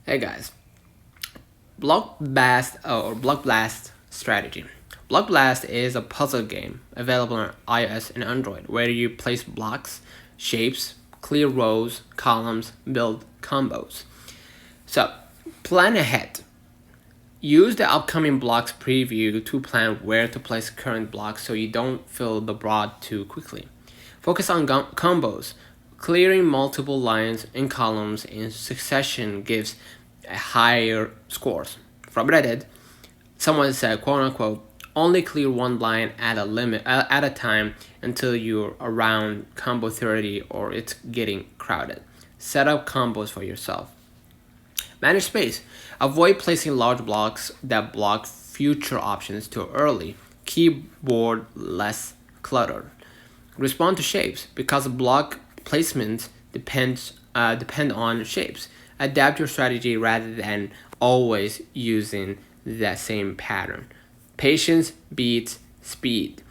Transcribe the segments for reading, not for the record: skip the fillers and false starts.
Hey guys, Block Blast strategy. Block Blast is a puzzle game available on iOS and Android where you place blocks, shapes, clear rows, columns, build combos. So, plan ahead. Use the upcoming blocks preview to plan where to place current blocks so you don't fill the broad too quickly. Focus on combos. Clearing multiple lines and columns in succession gives higher scores. From Reddit, someone said, quote unquote, only clear one line at a time until you're around combo 30 or it's getting crowded. Set up combos for yourself. Manage space. Avoid placing large blocks that block future options too early. Keyboard less cluttered. Respond to shapes because block placements depend on shapes. Adapt your strategy rather than always using the same pattern. Patience beats speed.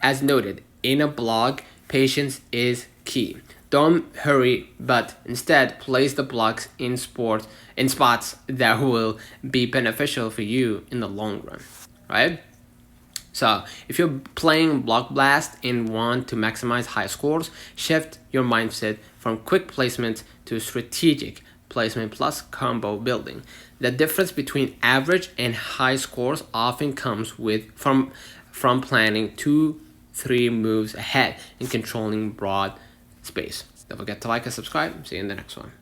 As noted in a blog, patience is key. Don't hurry, but instead place the blocks in spots that will be beneficial for you in the long run, right? So, if you're playing Block Blast and want to maximize high scores, shift your mindset from quick placement to strategic placement plus combo building. The difference between average and high scores often comes from planning 2-3 moves ahead and controlling broad space. Don't forget to like and subscribe. See you in the next one.